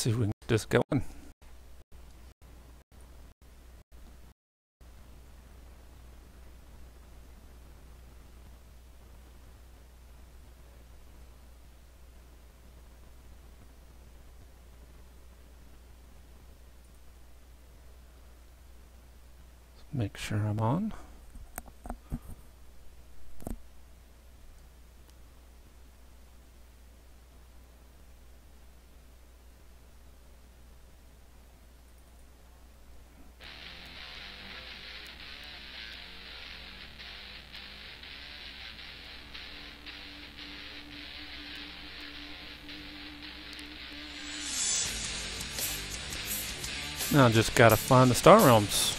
see if we can get this going. Make sure I'm on. Now just gotta find the Star Realms.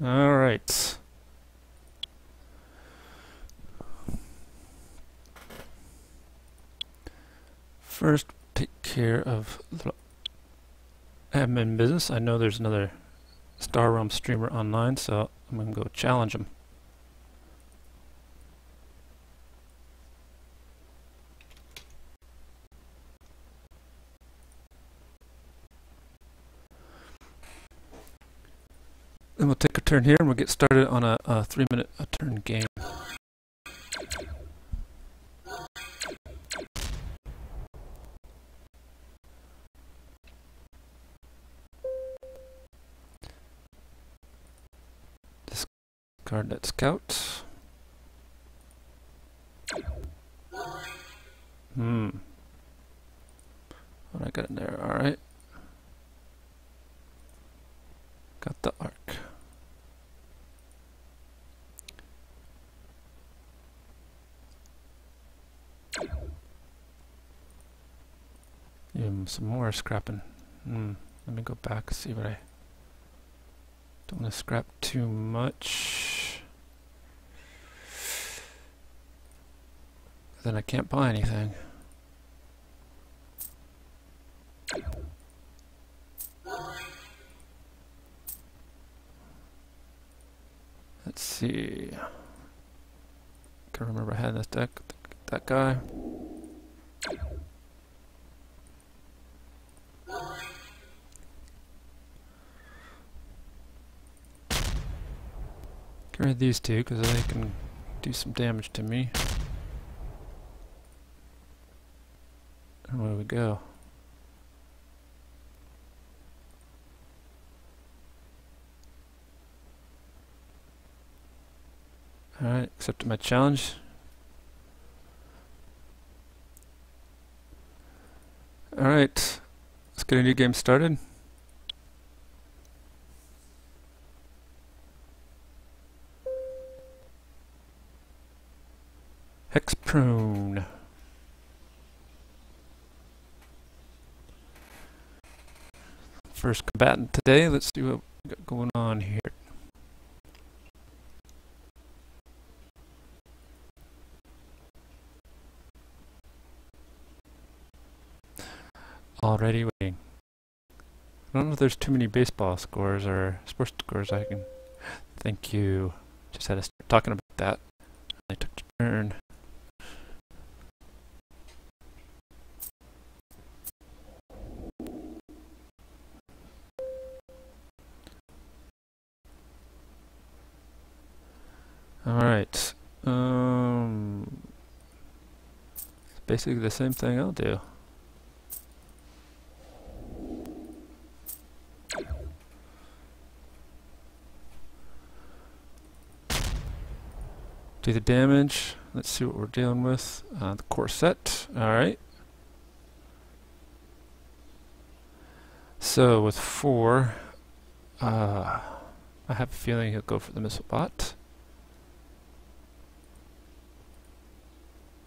All right. First, take care of the admin business. I know there's another Star Realm streamer online, so I'm gonna go challenge him. Then we'll take a turn here and we'll get started on a 3-minute turn game. Discard that scout. What I got in there? Alright. Got the arc. Some more scrapping. Let me go back and see what I don't want to scrap too much. Then I can't buy anything. Let's see. Can't remember I had this deck. That guy. Get rid of these two because they can do some damage to me. And where do we go? Alright, accepted my challenge. Alright, let's get a new game started. Hex prone. First combatant today. Let's see what we got going on here. Already waiting. I don't know if there's too many baseball scores or sports scores I can. Thank you. Just had to start talking about that. I took a turn. Alright. It's basically the same thing I'll do. Do the damage. Let's see what we're dealing with. The corset. Alright. So with 4, I have a feeling he'll go for the missile bot.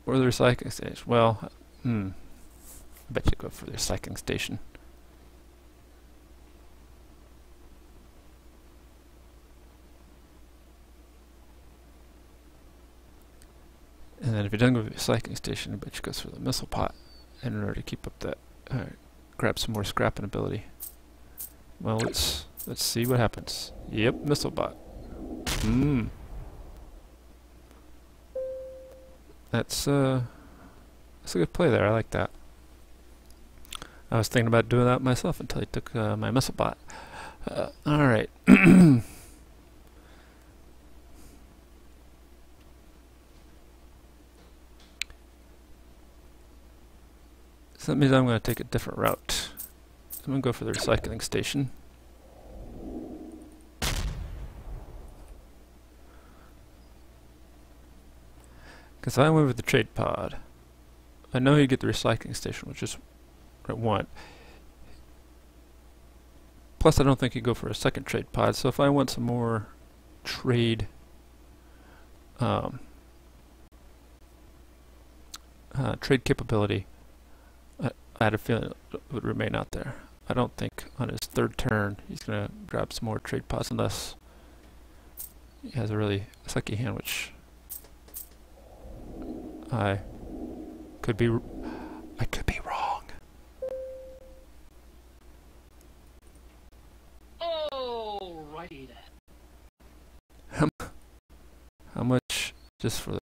Or the recycling station. Well, I bet you go for the recycling station. And then if he doesn't go to the recycling station, he bet you goes for the missile pot. And in order to keep up that, grab some more scrapping ability. Well, let's see what happens. Yep, missile bot. That's a good play there. I like that. I was thinking about doing that myself until he took my missile bot. All right. So that means I'm going to take a different route. I'm going to go for the recycling station. Because I went with the trade pod. I know you get the recycling station, which is what I want. Plus, I don't think you go for a second trade pod. So if I want some more trade, trade capability, I had a feeling it would remain out there. I don't think on his third turn he's going to grab some more trade pods unless he has a really sucky hand, which I could be wrong. Alrighty then. How much just for the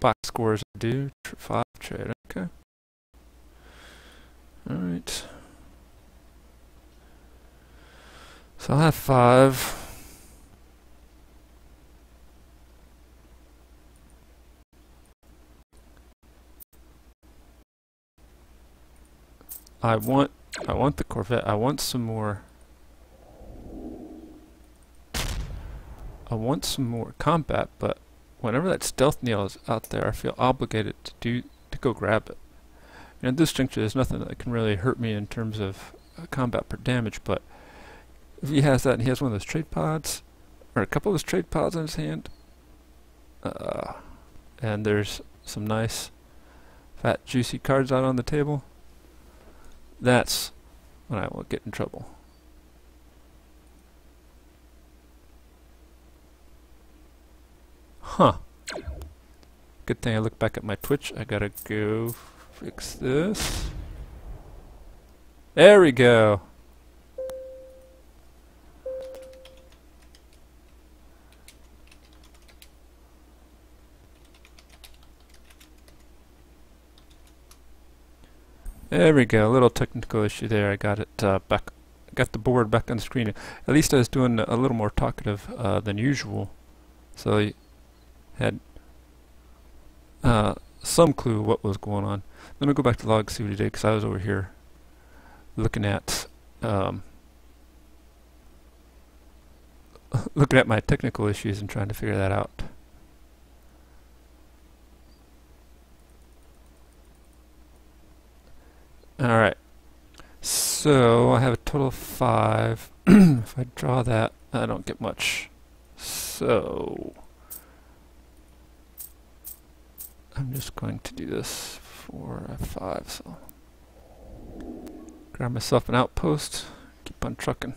box scores I do? 5 trade, okay. Alright. So I'll have 5. I want the Corvette. I want some more. I want some more combat, but whenever that stealth needle is out there, I feel obligated to go grab it. And at this juncture, there's nothing that can really hurt me in terms of combat per damage, but if he has that and he has one of those trade pods, or a couple of those trade pods in his hand, and there's some nice, fat, juicy cards out on the table, that's when I will get in trouble. Huh. Good thing I look back at my Twitch. I gotta go fix this. There we go. There we go. A little technical issue there. I got it back. Got the board back on the screen. At least I was doing a little more talkative than usual, so he had some clue what was going on. Let me go back to log, see what he did, because I was over here looking at looking at my technical issues and trying to figure that out. Alright, so I have a total of 5. If I draw that, I don't get much. So I'm just going to do this for F5. So grab myself an outpost, keep on trucking.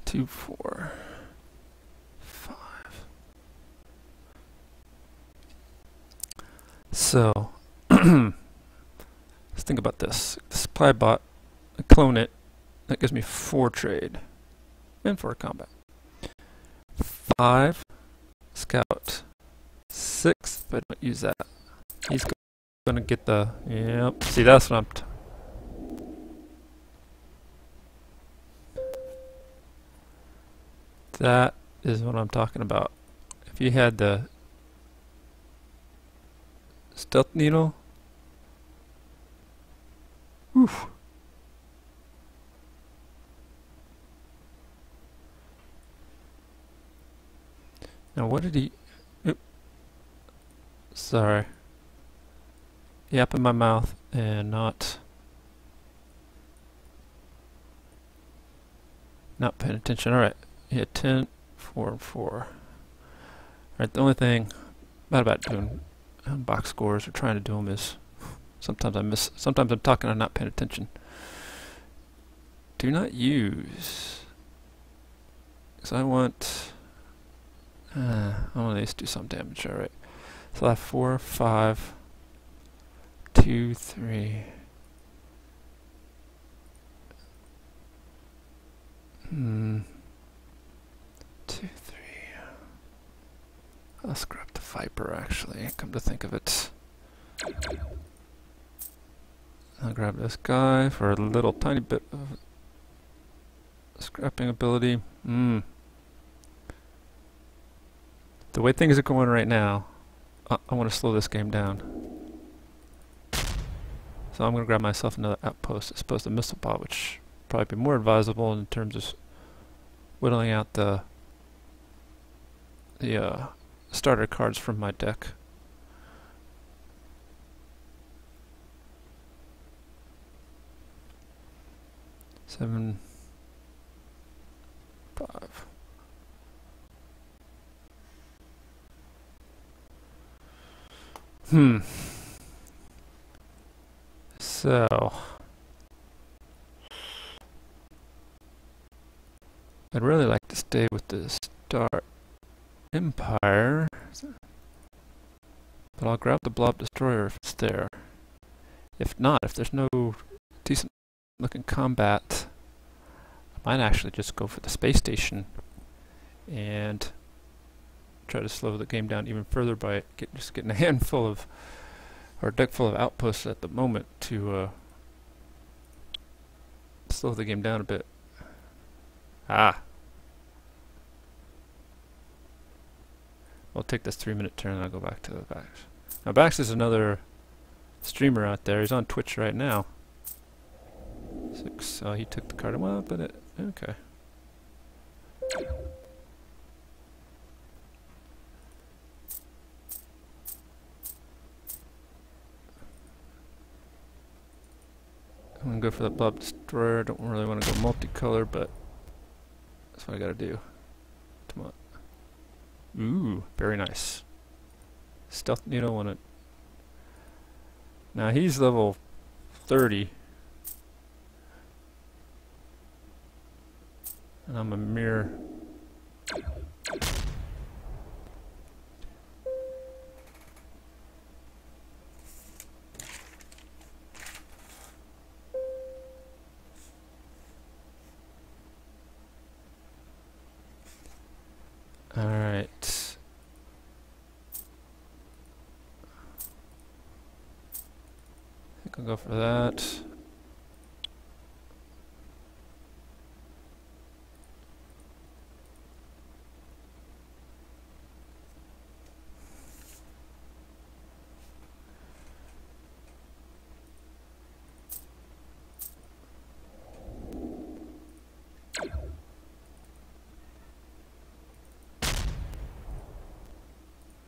Two, 4, 5. So let's think about this. The supply bot, I clone it, that gives me 4 trade and 4 combat. 5 scout. 6 if I don't use that. He's gonna get the, yep, see that's what I'm that is what I'm talking about. If you had the stealth needle, oof. Now what did he, oop, sorry, yap in my mouth and not paying attention. Alright. He had 10, 4, and 4. Alright, the only thing bad about doing box scores or trying to do them is Sometimes I miss. Sometimes I'm talking and I'm not paying attention. Do not use. Because I want these to do some damage. All right. So I have 4, 5, 2, 3. 2, 3. Let's grab the Viper, actually, come to think of it. I'll grab this guy for a little tiny bit of scrapping ability. The way things are going right now, I want to slow this game down. So I'm going to grab myself another outpost as opposed to missile bot, which would probably be more advisable in terms of whittling out the starter cards from my deck. Seven, 5. So I'd really like to stay with the Star Empire, but I'll grab the Blob Destroyer if it's there. If not, if there's no decent looking combat, I might actually just go for the space station and try to slow the game down even further by just getting a handful of, or a deck full of outposts at the moment to slow the game down a bit. I'll take this 3-minute turn and I'll go back to the Bax. Now Bax is another streamer out there. He's on Twitch right now. 6, he took the card. Well, but okay. I'm gonna go for the Blob Destroyer. I don't really want to go multicolor, but that's what I gotta do. Come on. Ooh, very nice. Stealth Needle on it. Now he's level 30. And I'm a mere... Alright. I think I'll go for that.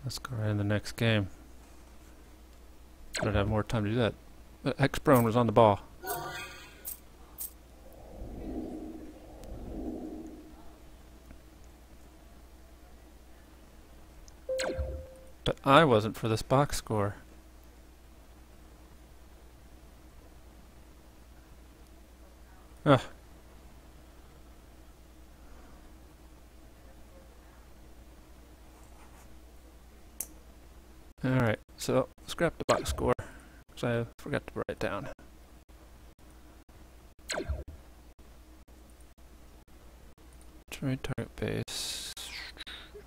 Let's go right in the next game. I'd have more time to do that. X-Prone was on the ball. But I wasn't for this box score. Ugh. Alright, so scrap the box score, because I forgot to write it down. Trade target base.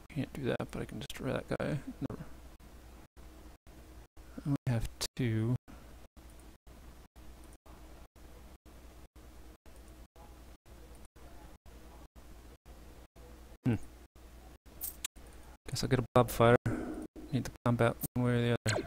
Can't do that, but I can destroy that guy. No. We have 2. Guess I'll get a Blob Fighter. Need the combat one way or the other.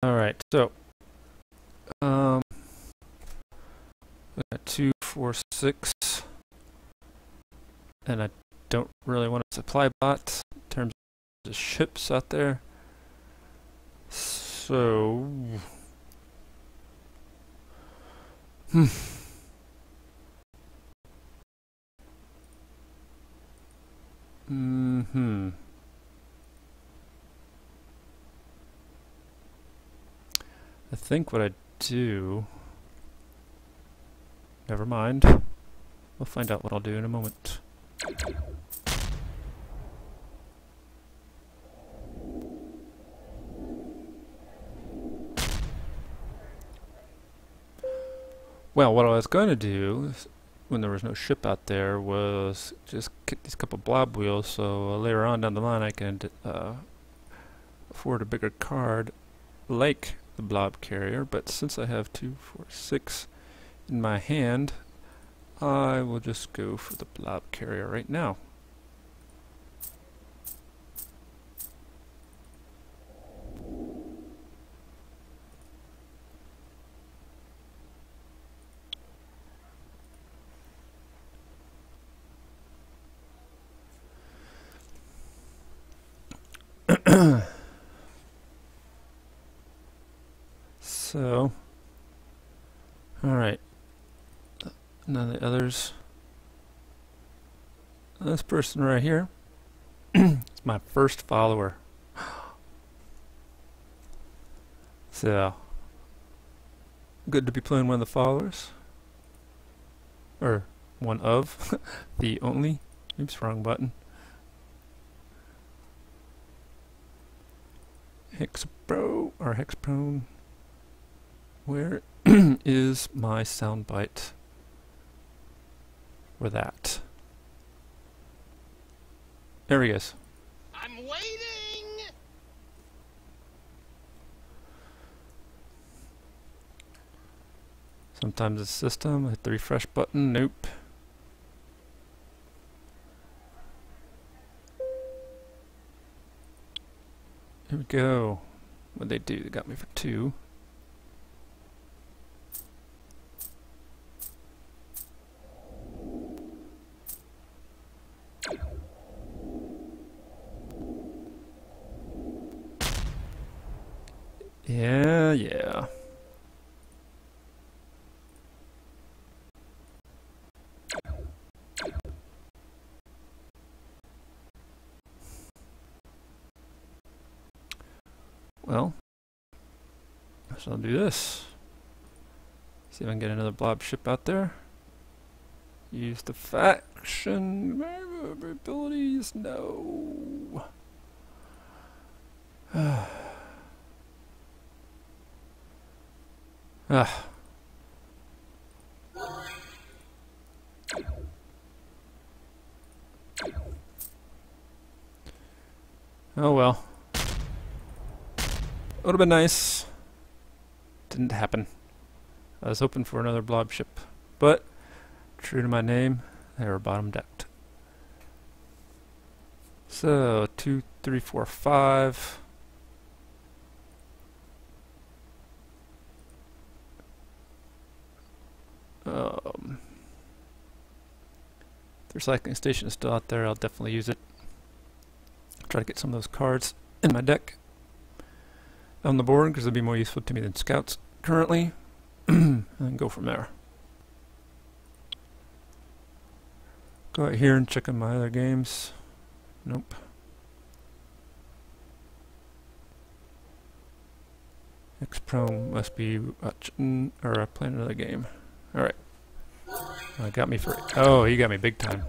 Alright, so we got 2, 4, 6. 6, and I don't really want a supply bot in terms of the ships out there. So, I think what I do. Never mind. We'll find out what I'll do in a moment. Well, what I was going to do, when there was no ship out there, was just get these couple blob wheels, so later on down the line I can afford a bigger card like the blob carrier, but since I have 2, 4, 6 in my hand, I will just go for the blob carrier right now. So, alright. None of the others. This person right here is my first follower. So, good to be playing one of the followers. Or one of the only. Oops, wrong button. Hexprone. Where is my soundbite for that? There he is. I'm waiting. Sometimes the system, hit the refresh button, nope. Here we go. What'd they do? They got me for 2. Yeah. Well, so I'll do this. See if I can get another blob ship out there. Use the faction abilities. No. Oh well. Would have been nice. Didn't happen. I was hoping for another blob ship, but true to my name, they were bottom decked. So 2, 3, 4, 5. The recycling station is still out there. I'll definitely use it. Try to get some of those cards in my deck on the board because they'll be more useful to me than scouts currently, and then go from there. Go out here and check on my other games. Nope. X-Pro must be watching or playing another game. All right. Got me for. Oh, he got me big time.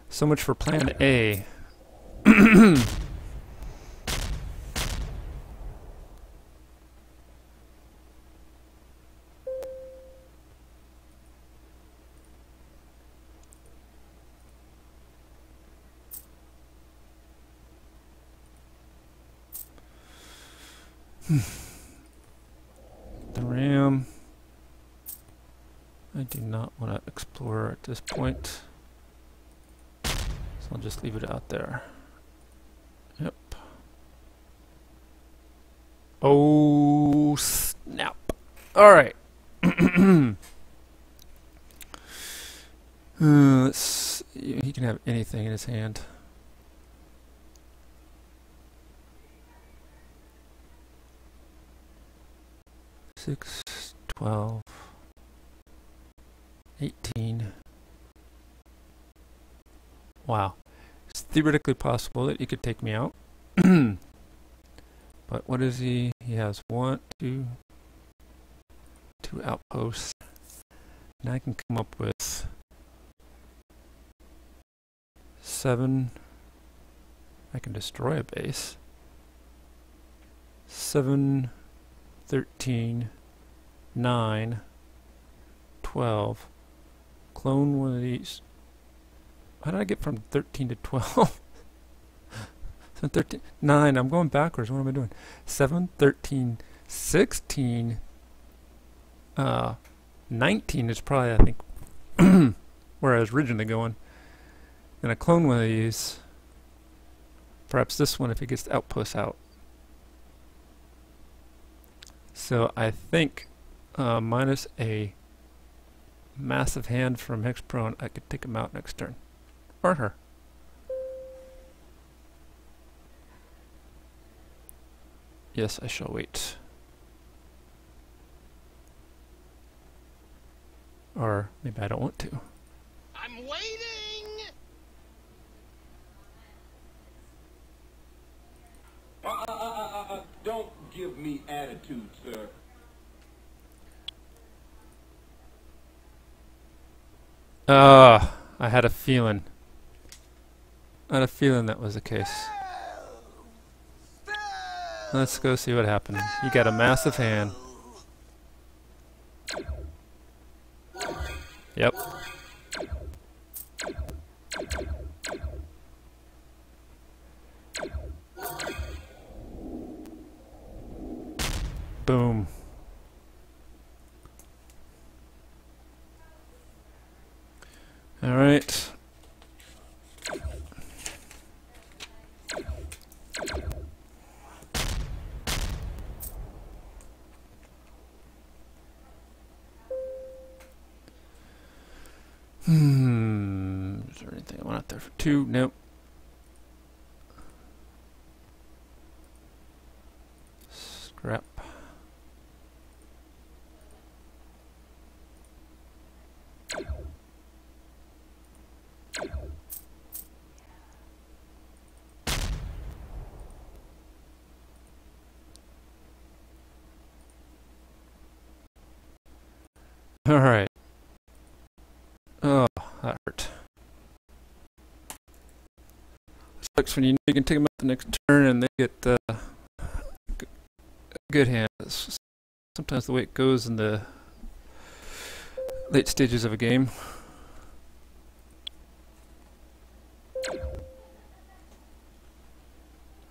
So much for Plan A. The RAM. I do not want to explore at this point, so I'll just leave it out there. Yep. Oh snap! All right. He can have anything in his hand. Six, 12, 18. Wow. It's theoretically possible that he could take me out. But what is he? He has two outposts. Now I can come up with 7. I can destroy a base. 7, 13, 9, 12. Clone one of these. How did I get from 13 to 12? 7, 13, 9. I'm going backwards. What am I doing? 7, 13, 16. 19 is probably, I think, where I was originally going. And I clone one of these. Perhaps this one if it gets the outpost out. So I think minus a massive hand from Hexprone, I could take him out next turn. Or her. Yes, I shall wait. Or maybe I don't want to. I'm waiting! Don't give me attitude, sir. I had a feeling. I had a feeling that was the case. Let's go see what happened. You got a massive hand. Yep. Boom. All right. Is there anything I want out there for 2? Nope. Scrap. All right. Oh, that hurt. Sucks when you can take them out the next turn and they get a good hand. It's sometimes the way it goes in the late stages of a game.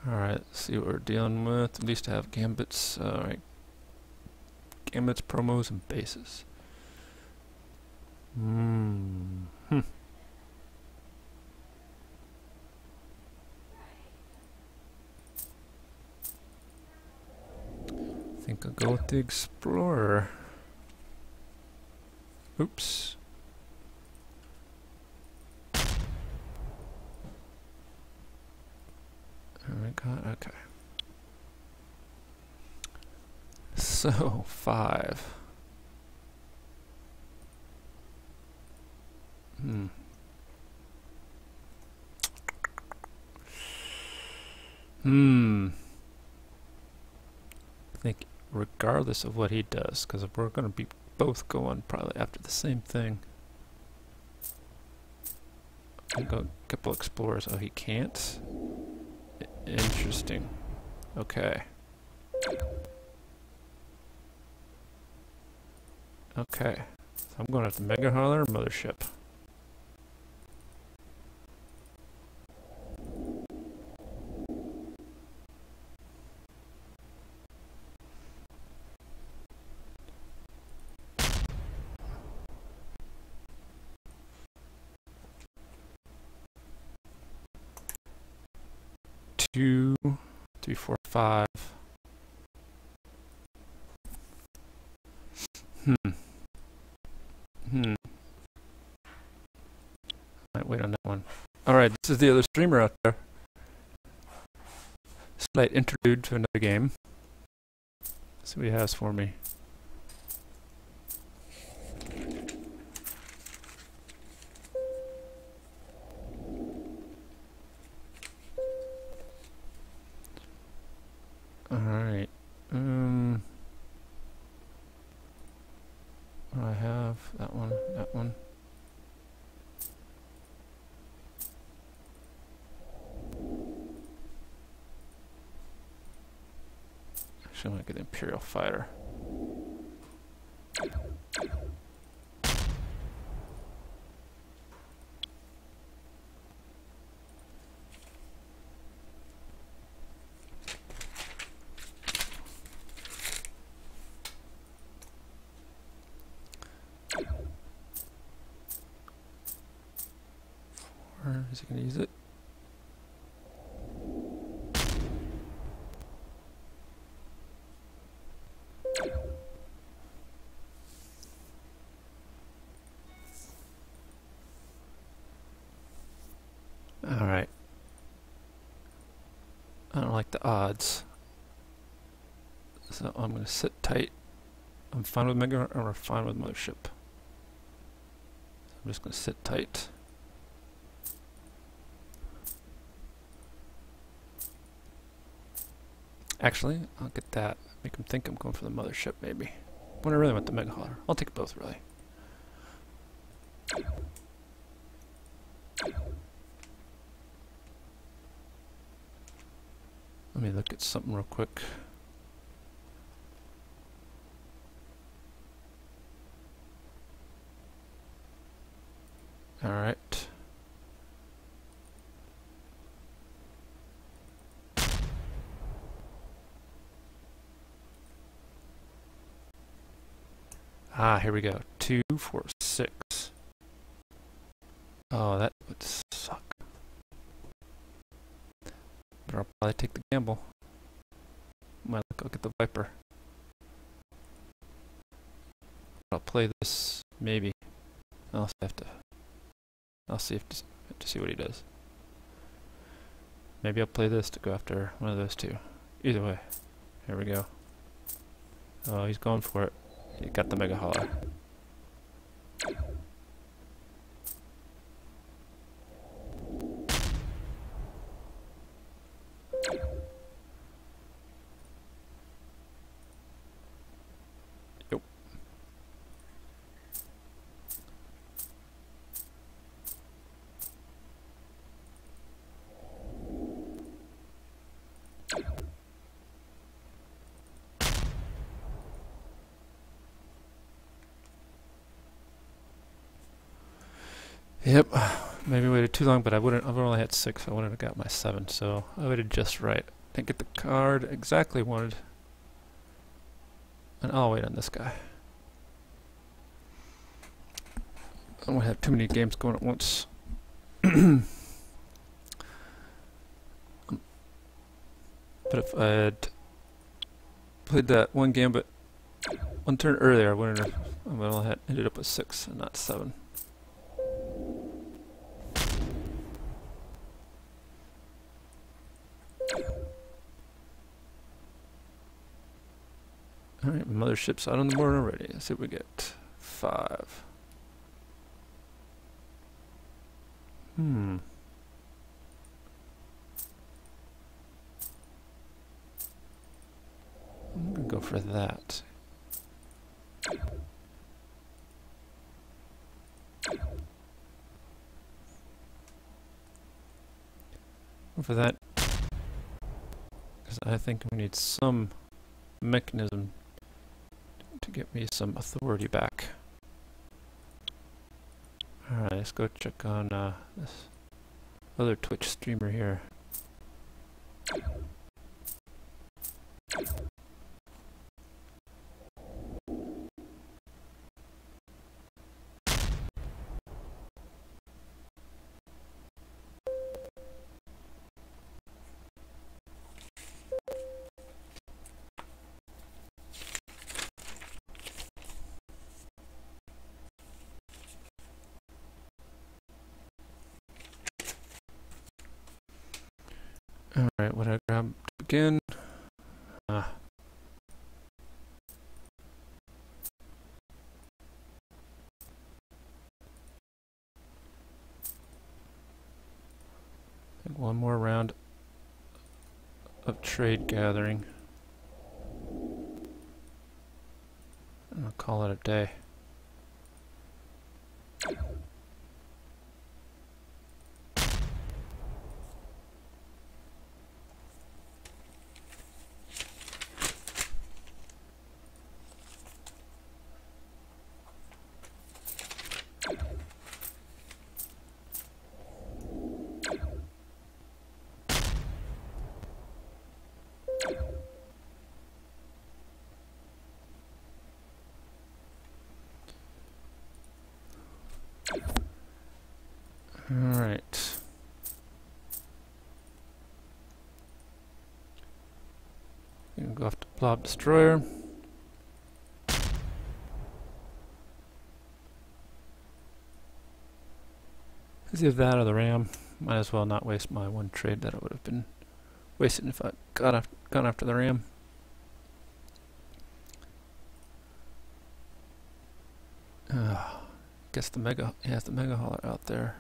Alright, let's see what we're dealing with. At least I have gambits. Alright. Gambits, promos, and bases. I think I'll go with the Explorer. Oops. Oh my god, okay. So, 5. I think regardless of what he does, because we're going to be both going probably after the same thing. I'll go a couple explorers. Oh, he can't? Interesting. Okay. Okay. So I'm going after Mega Hauler or Mothership. Two, 3, 4, 5. Alright, this is the other streamer out there. Slight interlude to another game. Let's see what he has for me. Alright. I have that one, that one. Actually, I'm gonna get the Imperial Fighter. Or is he gonna use it? Alright. I don't like the odds. So I'm going to sit tight. I'm fine with Mega or I'm fine with Mothership. So I'm just going to sit tight. Actually, I'll get that. Make him think I'm going for the Mothership maybe. When I really want the Mega Hauler. I'll take both really. Let me look at something real quick. Alright. Ah, here we go. 2, 4, 6. Oh, that would suck. But I'll probably take the gamble. Might go get the Viper. I'll play this, maybe. I'll see if to see what he does. Maybe I'll play this to go after one of those two. Either way. Here we go. Oh, he's going for it. He got the Mega Hauler. Yep. Yep, maybe waited too long, but I've only had 6, I wouldn't have got my 7, so I waited just right. Didn't get the card exactly wanted. And I'll wait on this guy. I don't want to have too many games going at once. But if I had played that one gambit one turn earlier, I would have ended up with 6 and not 7. Alright, Mothership's out on the board already. Let's see what we get. 5. I'm gonna go for that. Go for that. Because I think we need some mechanism to get me some authority back. Alright, let's go check on this other Twitch streamer here. Alright, what did I grab again? Ah. And one more round of trade gathering. And I'll call it a day. Alright. Gonna go off to Blob Destroyer. Let's either that or the Ram. Might as well not waste my one trade that I would have been wasting if I gone after the Ram. Guess the Mega, he has the Mega Hauler out there.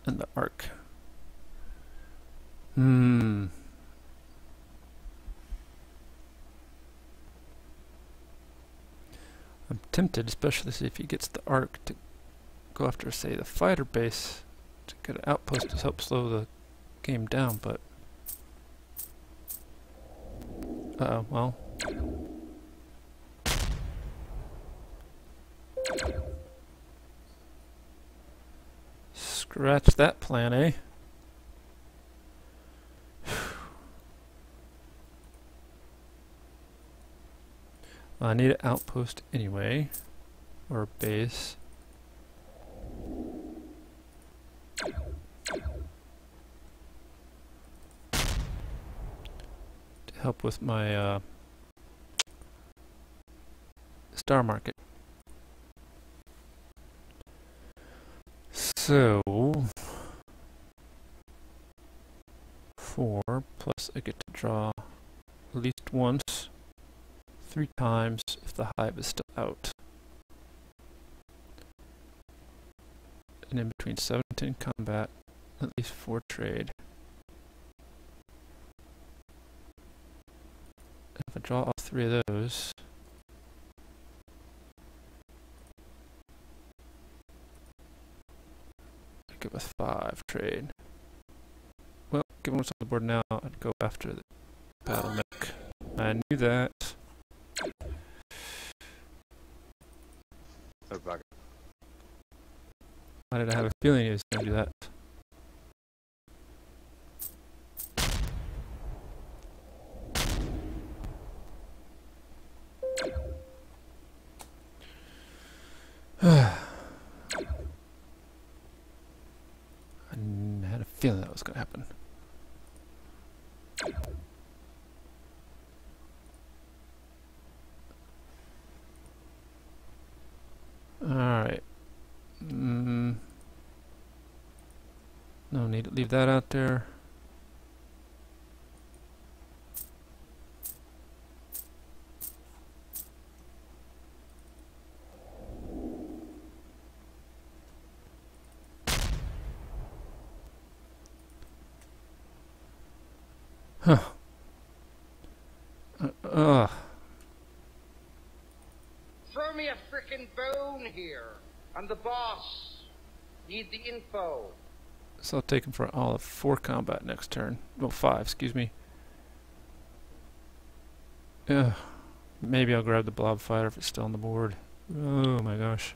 And the Arc. I'm tempted, especially if he gets the Arc, to go after, say, the fighter base to get an outpost to help slow the game down, but well, scratch that plan, eh? I need an outpost anyway, or a base. To help with my star market. So 4 plus I get to draw at least once, 3 times if the hive is still out. And in between 7 and 10 combat, at least 4 trade. If I draw all 3 of those, I get with 5 trade. Well, given what's on the board now, I'd go after the battle mech. I knew that. Why did I have a feeling he was going to do that? I had a feeling that was going to happen. Alright. No need to leave that out there. Huh. Throw me a frickin' bone here. I'm the boss. Need the info. So I'll take him for all of 4 combat next turn. Well, 5, excuse me. Yeah. Maybe I'll grab the Blob Fighter if it's still on the board. Oh my gosh.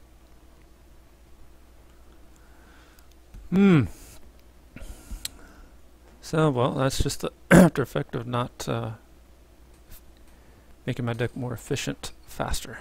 So, well, that's just the after effect of not making my deck more efficient faster.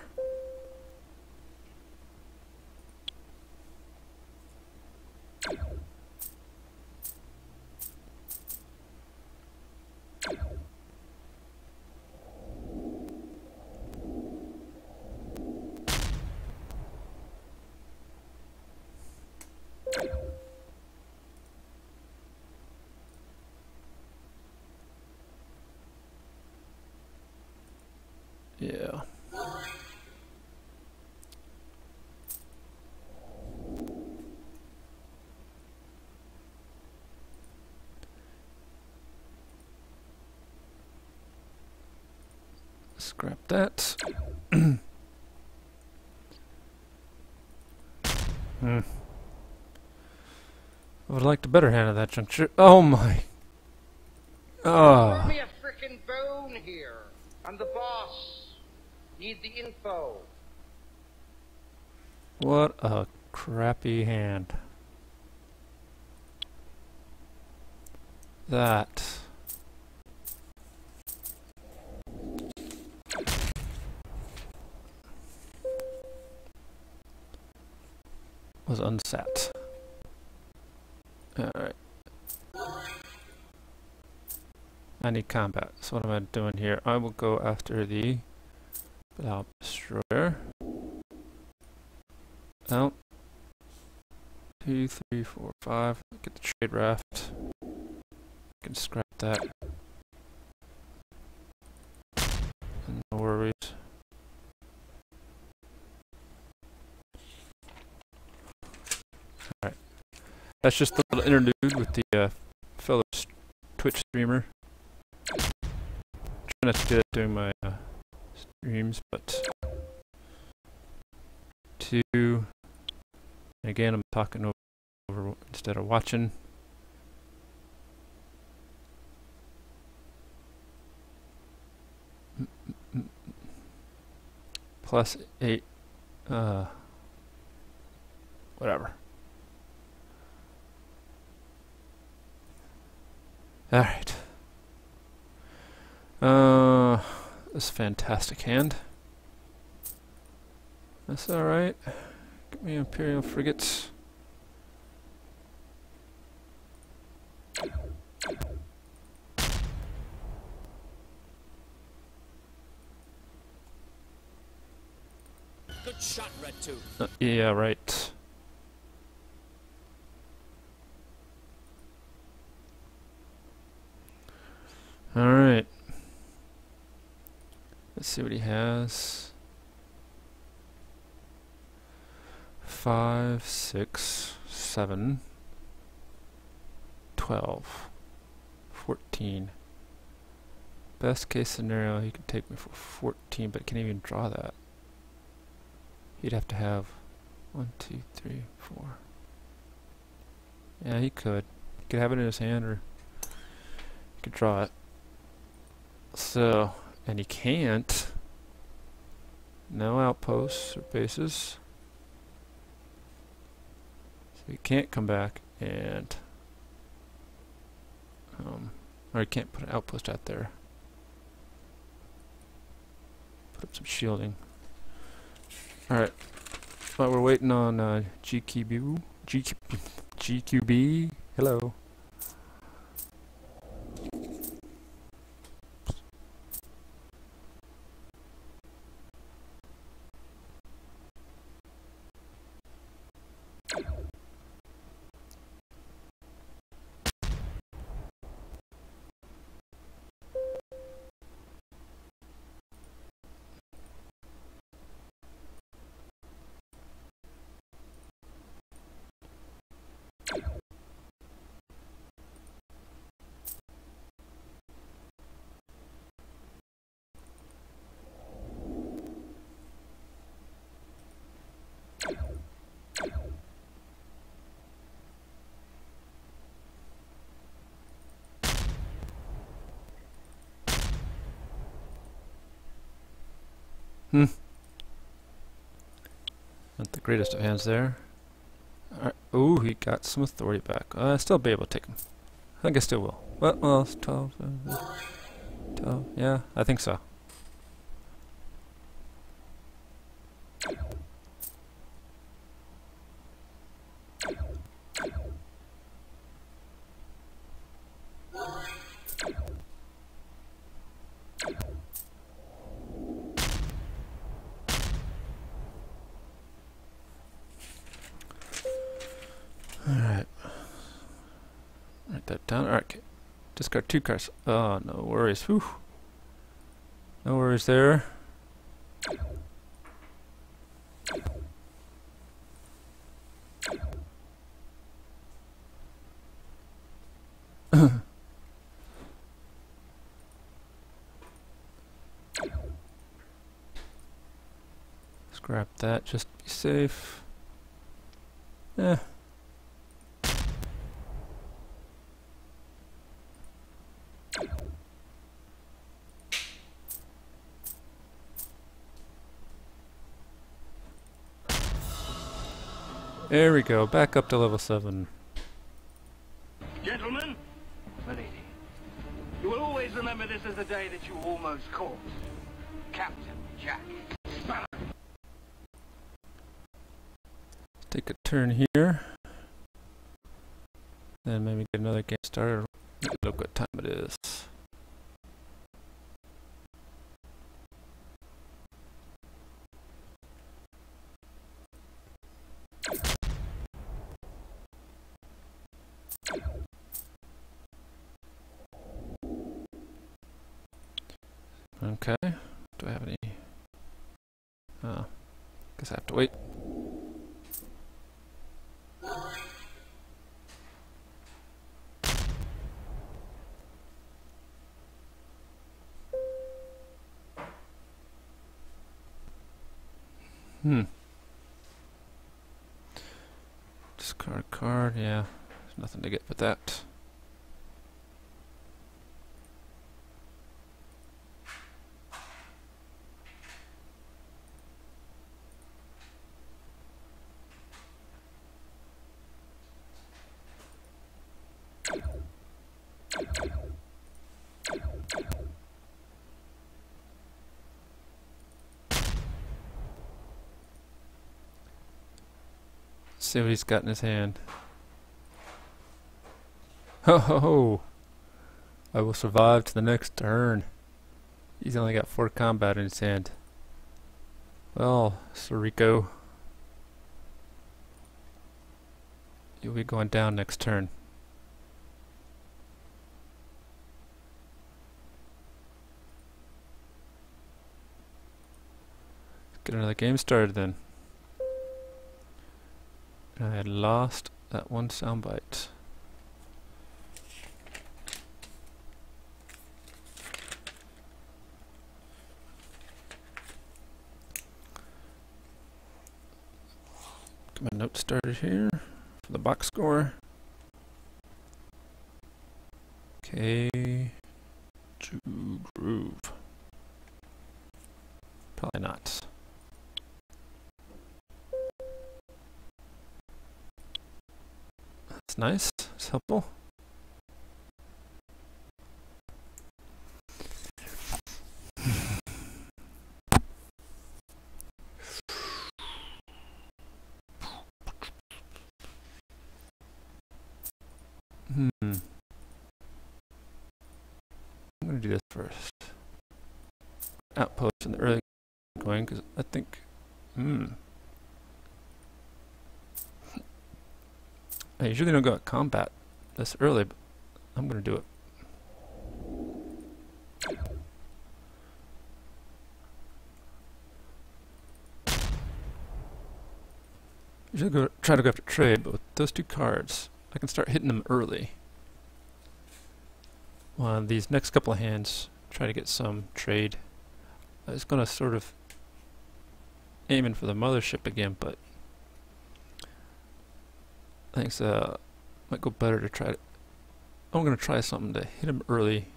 Scrap that. I would have liked a better hand at that juncture. Oh my. Throw Oh. me a frickin' bone here. I'm the boss. Need the info. What a crappy hand. That was unsat. Alright. I need combat. So what am I doing here? I will go after the Blob Destroyer. Out. 2, 3, 4, 5. Get the trade raft. Can scrap that. No worries. Alright. That's just a little interlude with the fellow Twitch streamer. Try not to do that during my streams, but and again, I'm talking over instead of watching. +8, whatever. Alright. This fantastic hand. That's alright. Get me Imperial frigates. Good shot, Red 2. Yeah, right. Alright. Let's see what he has. 5, 6, 7, 12, 14. Best case scenario, he could take me for 14, but can't even draw that. He'd have to have 1, 2, 3, 4. Yeah, he could. He could have it in his hand, or he could draw it. So, and he can't. No outposts or bases. So he can't come back and or he can't put an outpost out there. Put up some shielding. Alright. While we're waiting on GQB. Hello. Not the greatest of hands there. Alright. Ooh, he got some authority back. I'll still be able to take him. I think I still will. Well, it's 12, 12. Yeah, I think so. Alright. Write that down. Alright. Discard 2 cards. Oh, no worries. Whew. No worries there. Scrap that, just to be safe. Eh. There we go, back up to level 7. Gentlemen, my lady, you will always remember this as the day that you almost caught Captain Jack Sparrow. Take a turn here. Then maybe get another game started. Look what time it is. Okay. Do I have any? Oh, guess I have to wait. Discard card, yeah. There's nothing to get with that. See what he's got in his hand. Ho ho ho! I will survive to the next turn. He's only got 4 combat in his hand. Well, Sorico, you'll be going down next turn. Let's get another game started then. I had lost that one soundbite. Get my note started here for the box score. Okay, to groove. Probably not. That's nice. It's helpful. I'm gonna do this first. Outpost in the early going because I think. I usually don't go at combat this early, but I'm gonna do it. Usually try to go after trade, but with those 2 cards, I can start hitting them early. On these next couple of hands, try to get some trade. I was gonna sort of aiming for the mothership again, but I think might go better to try. I'm gonna try something to hit him early,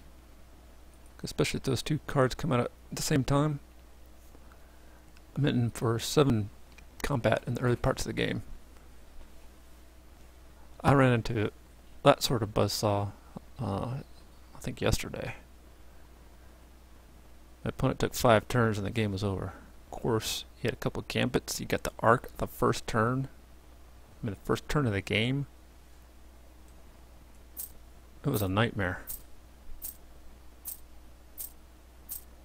especially if those 2 cards come out at the same time. I'm hitting for 7 combat in the early parts of the game. I ran into that sort of buzzsaw, I think yesterday. My opponent took 5 turns and the game was over. Of course, he had a couple gambits. He got the arc the first turn. I mean, the first turn of the game. It was a nightmare.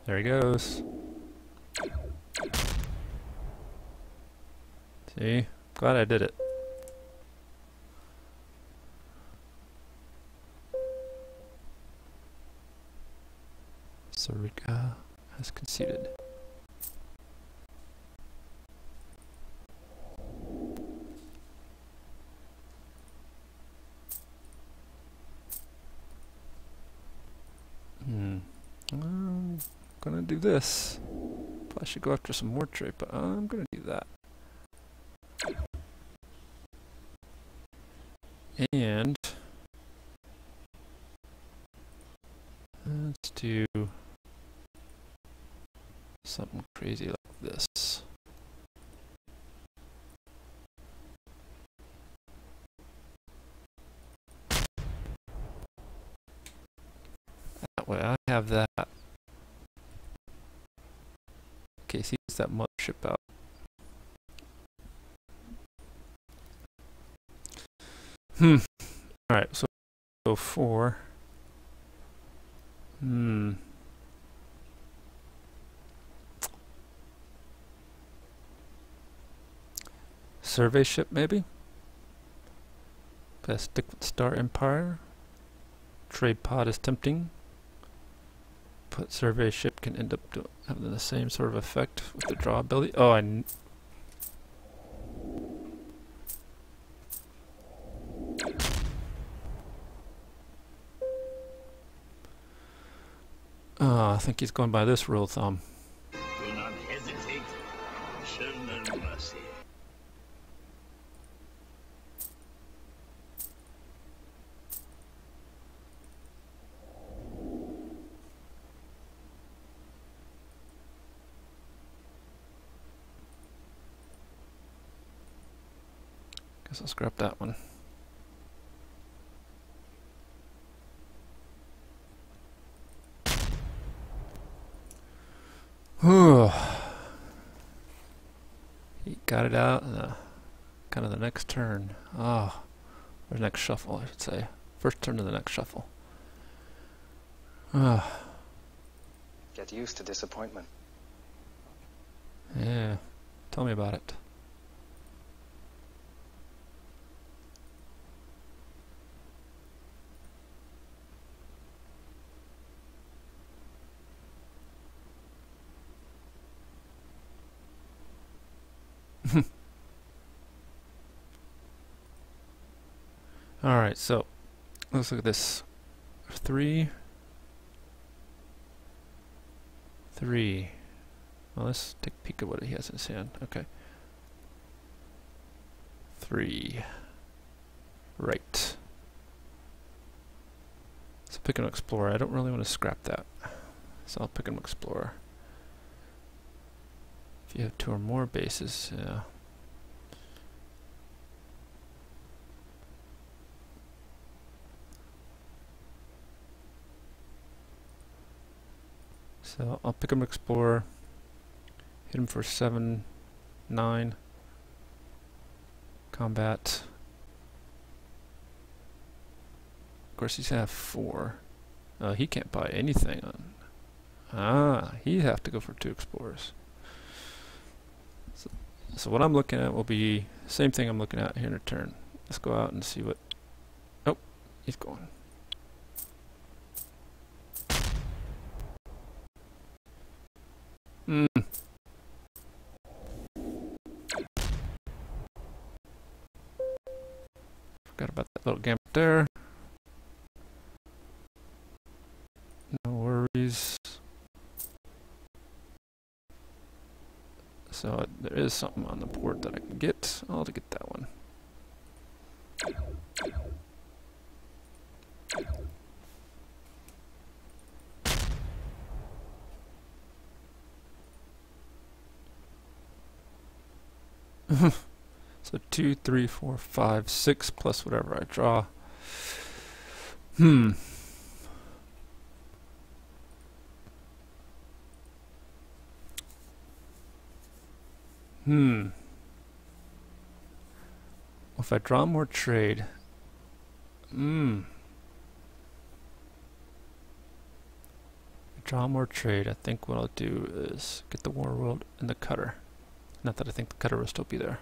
There he goes. See? Glad I did it. Sorica has conceded. I'm gonna do this. Probably should go after some more trade, but I'm gonna do that. And let's do something crazy like this. That way I have that. Okay, see, it's that mothership out. Alright, so 4. Survey ship, maybe? Best stick with Star Empire. Trade pod is tempting. But survey ship can end up having the same sort of effect with the draw ability. Oh, I think he's going by this rule of thumb. Do not hesitate. Show no mercy. Guess I'll scrap that one. Whew. He got it out kind of the next turn. Oh, or next shuffle, I should say. First turn of the next shuffle. Get used to disappointment. Yeah, tell me about it. Alright, so let's look at this. 3. Well, let's take a peek at what he has in his hand. Okay. 3. Right. So pick an explorer. I don't really want to scrap that. So I'll pick an explorer. If you have 2 or more bases, yeah. So I'll pick him explorer, hit him for 7, 9, combat. Of course he's have 4. He can't buy anything on. He'd have to go for 2 explorers. So what I'm looking at will be the same thing I'm looking at here in a turn. Let's go out and see what. Oh, he's going. Forgot about that little gambit there. No worries. So there is something on the board that I can get. I'll have to get that one. So 2, 3, 4, 5, 6 plus whatever I draw. Well, if I draw more trade, draw more trade, I think what I'll do is get the War World and the Cutter. Not that I think the Cutter will still be there.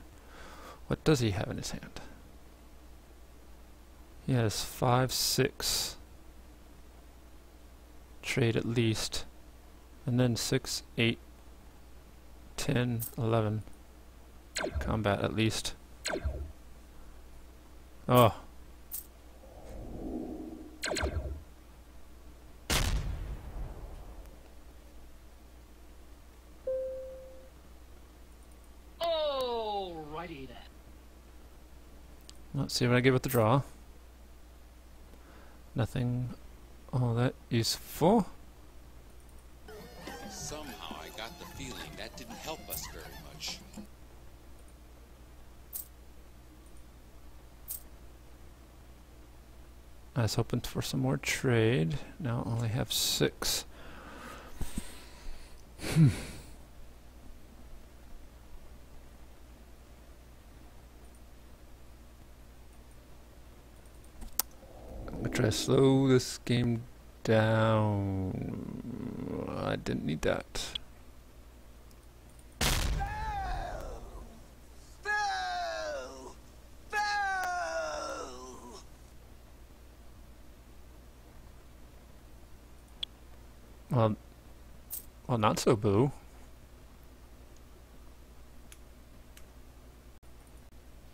What does he have in his hand? He has 5, 6 trade at least, and then 6, 8, 10, 11 combat at least. Oh. Righty then. Let's see what I get with the draw. Nothing all that useful. Somehow I got the feeling that didn't help us very much. I was hoping for some more trade. Now I only have 6. I'm gonna try to slow this game down. I didn't need that. Well, not so, Boo.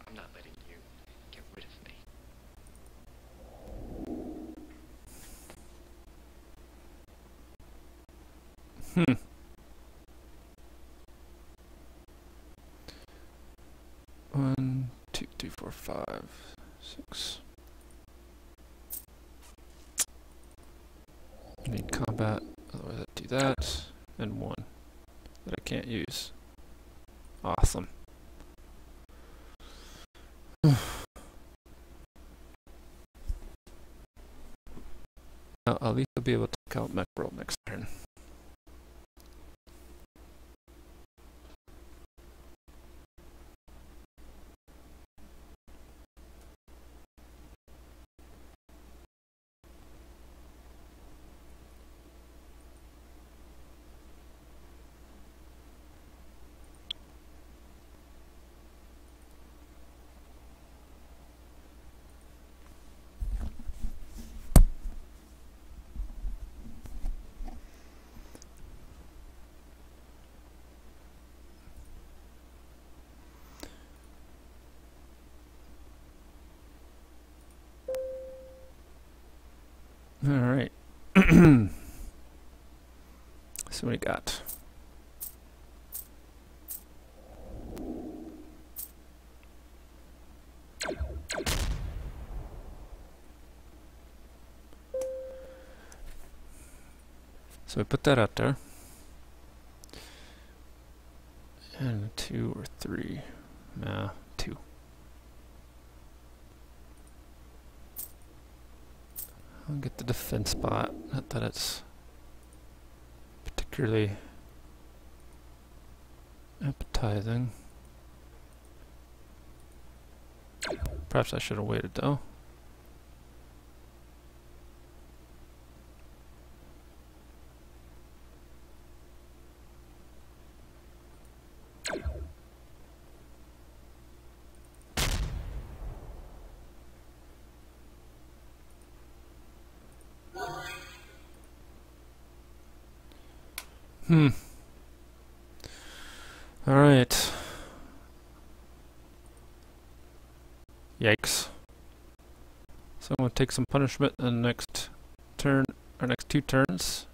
I'm not letting you get rid of me. Hmm. One, two, three, four, 5, 6. I need combat, otherwise I'd do that, and 1 that I can't use. Awesome. At least I'll be able to take out Mech next turn. Alright. So what we got? So we put that out there. And 2 or 3. Nah, 2. I'll get the defense spot. Not that it's particularly appetizing. Perhaps I should have waited though. Alright. Yikes. So I'm going to take some punishment in the next turn, or next 2 turns.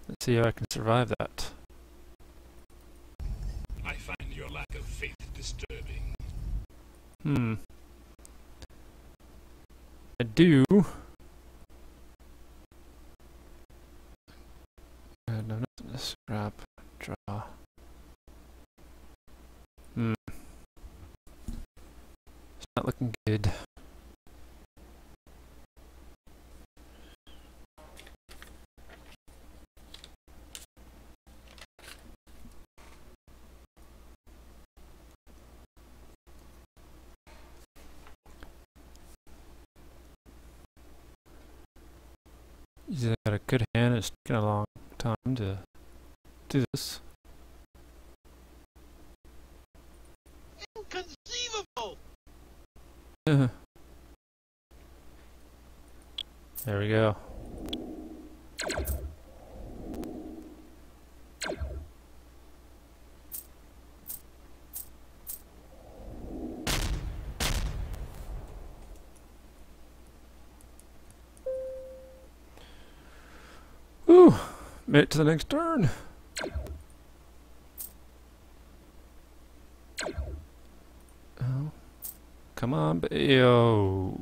Let's see how I can survive that. I find your lack of faith disturbing. I do. No, nothing to scrap. Draw. It's not looking good. He's got a good hand. It's taken a long time to do this. Inconceivable! There we go. Whew, made it to the next turn. Come on, yo.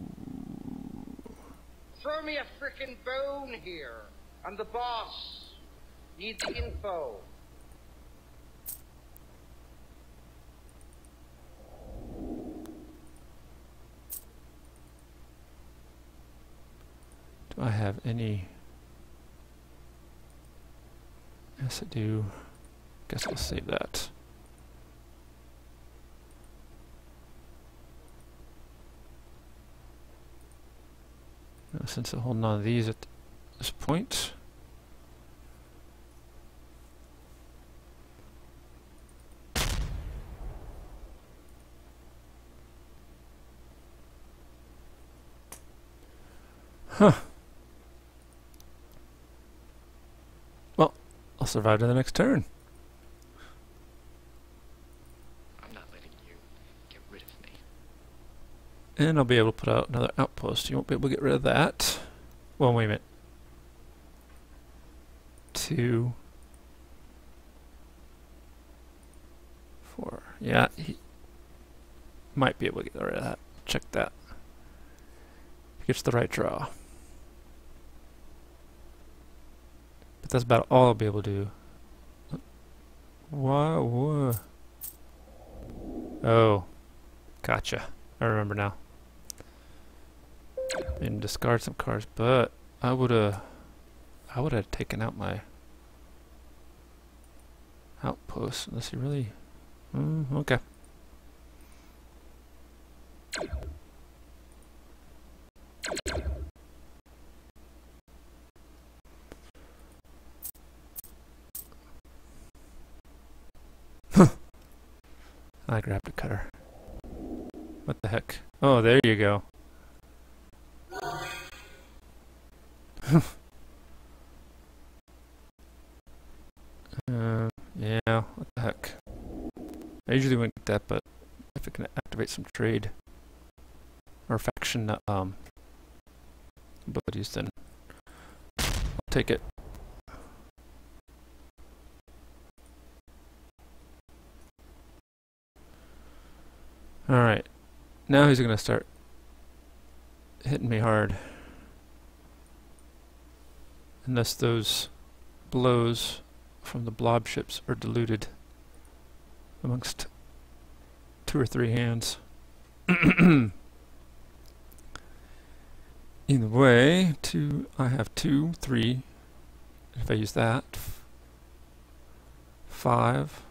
Throw me a frickin' bone here. I'm the boss. Need the info. Do I have any? Yes, I do. Guess I'll save that. No sense of holding on to these at this point. Huh. Well, I'll survive to the next turn. I'm not letting you get rid of me. And I'll be able to put out another outpost. You won't be able to get rid of that. Well, wait a minute. 2, 4. Yeah, he might be able to get rid of that. Check that. He gets the right draw. But that's about all I'll be able to do. Whoa. Oh. Gotcha. I remember now. And discard some cards, but I would have taken out my outpost unless he really. Okay. I grabbed a cutter. What the heck? Oh, there you go. Yeah, what the heck. I usually wouldn't get that, but if it can activate some trade or faction abilities, then I'll take it. Alright, now he's gonna start hitting me hard. Unless those blows from the blob ships are diluted amongst 2 or 3 hands. Either way, I have 2, 3. If I use that, 5.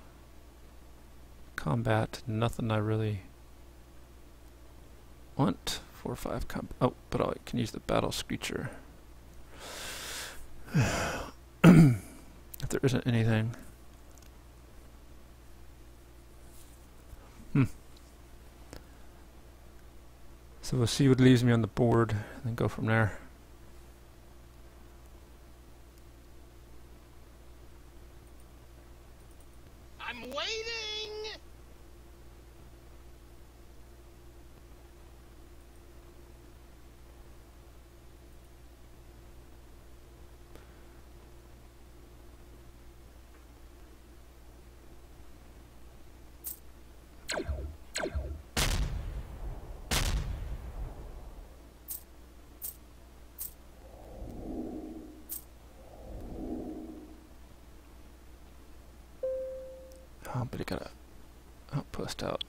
Combat, nothing I really want. 4, 5 combat. Oh, but I can use the battle screecher. If there isn't anything. So we'll see what leaves me on the board and then go from there. I'm waiting! Oh, but he got a outpost out.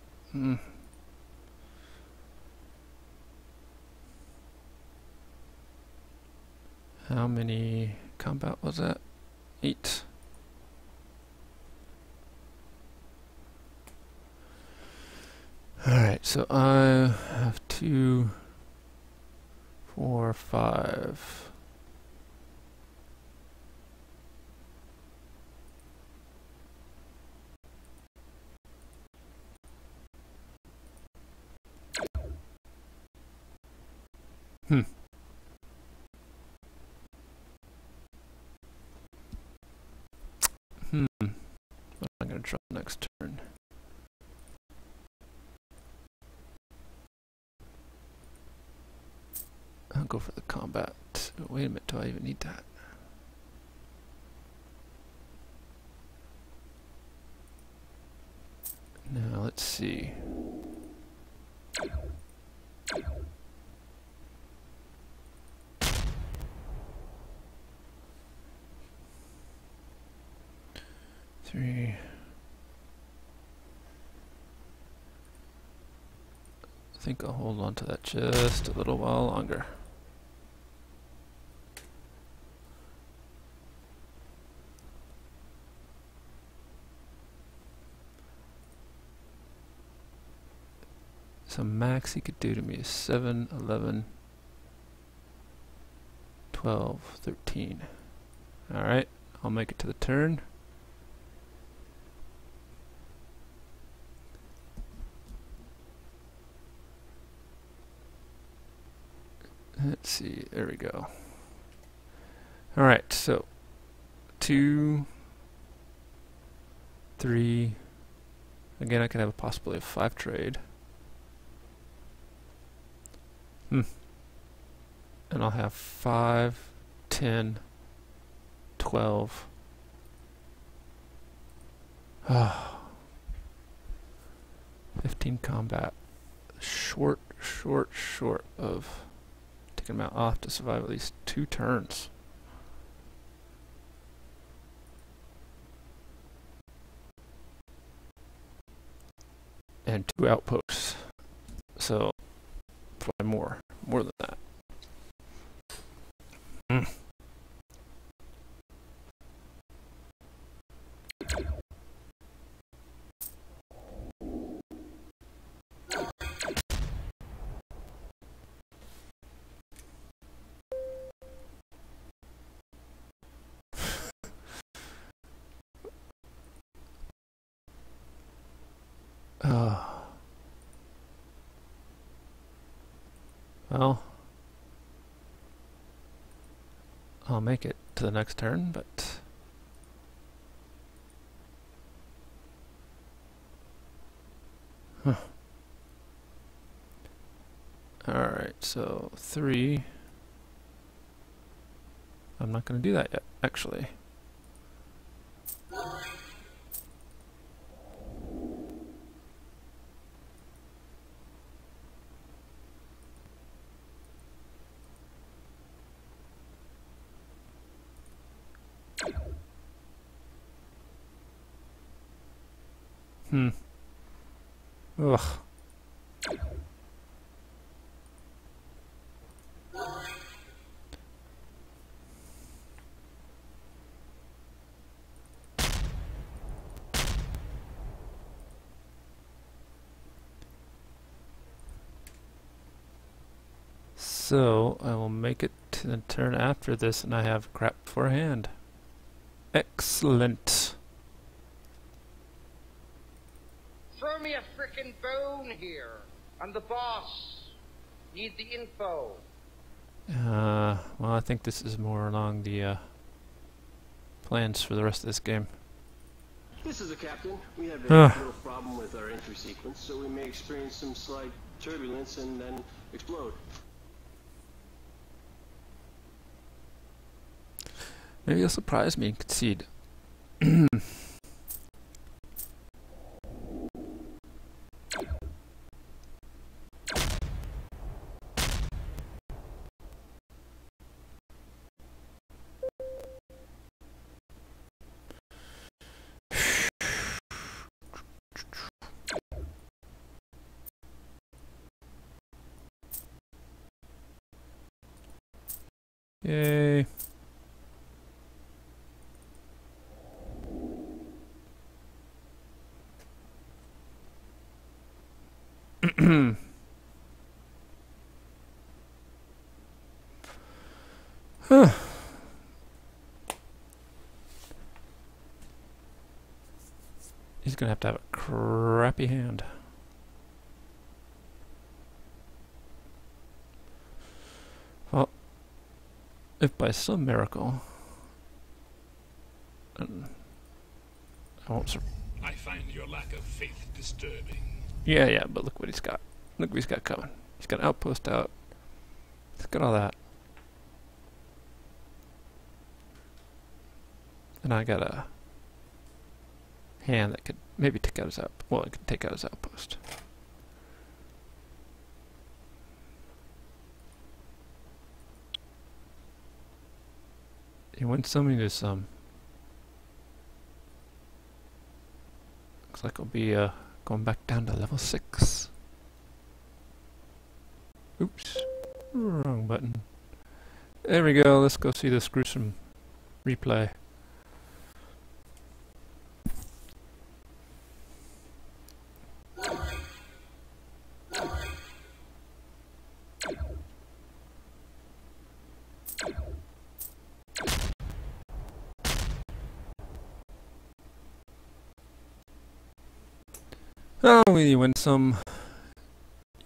How many combat was that? 8. Alright, so I have 2, 4, 5. What am I going to draw next turn? I'll go for the combat. Wait a minute, do I even need that? Now let's see. think I'll hold on to that just a little while longer. So max he could do to me is 7, 11, 12, 13. Alright, I'll make it to the turn. Let's see, there we go. Alright, so 2, 3, again I could have a possibility of 5 trade. And I'll have 5, 10, 12. 15 combat. Short of taking him out. I'll have to survive at least 2 turns. And 2 outposts. So, probably more than that. Well, I'll make it to the next turn, but alright, so 3. I'm not going to do that yet, actually. Ugh. So, I will make it to the turn after this, and I have crap for hand. Excellent. Throw me a frickin' bone here. I'm the boss. Need the info. Well, I think this is more along the plans for the rest of this game. This is the captain. We have a little problem with our entry sequence, so we may experience some slight turbulence and then explode. Maybe you'll surprise me and concede. Yay. Huh. He's gonna have a crappy hand. Well, if by some miracle, I won't I find your lack of faith disturbing. Yeah, but look what he's got. Look what he's got coming. He's got an outpost out. He's got all that. And I got a hand that could maybe take out his it could take out his outpost. He went some into some. Looks like I'll be going back down to level 6. Oops. Wrong button. There we go. Let's go see this gruesome replay. Oh, you win some,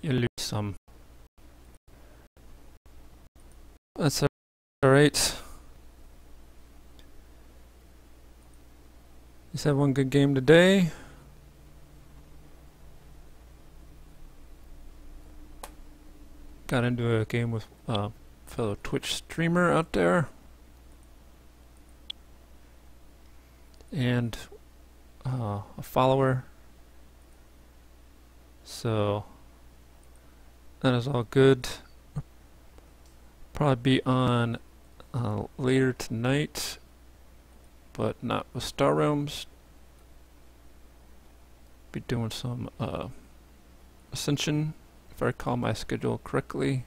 you lose some. That's alright. Just have one good game today. Got into a game with a fellow Twitch streamer out there. And a follower. So that is all good. Probably be on later tonight, but not with Star Realms. Be doing some Ascension, if I recall my schedule correctly.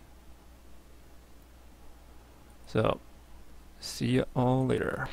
So, see you all later.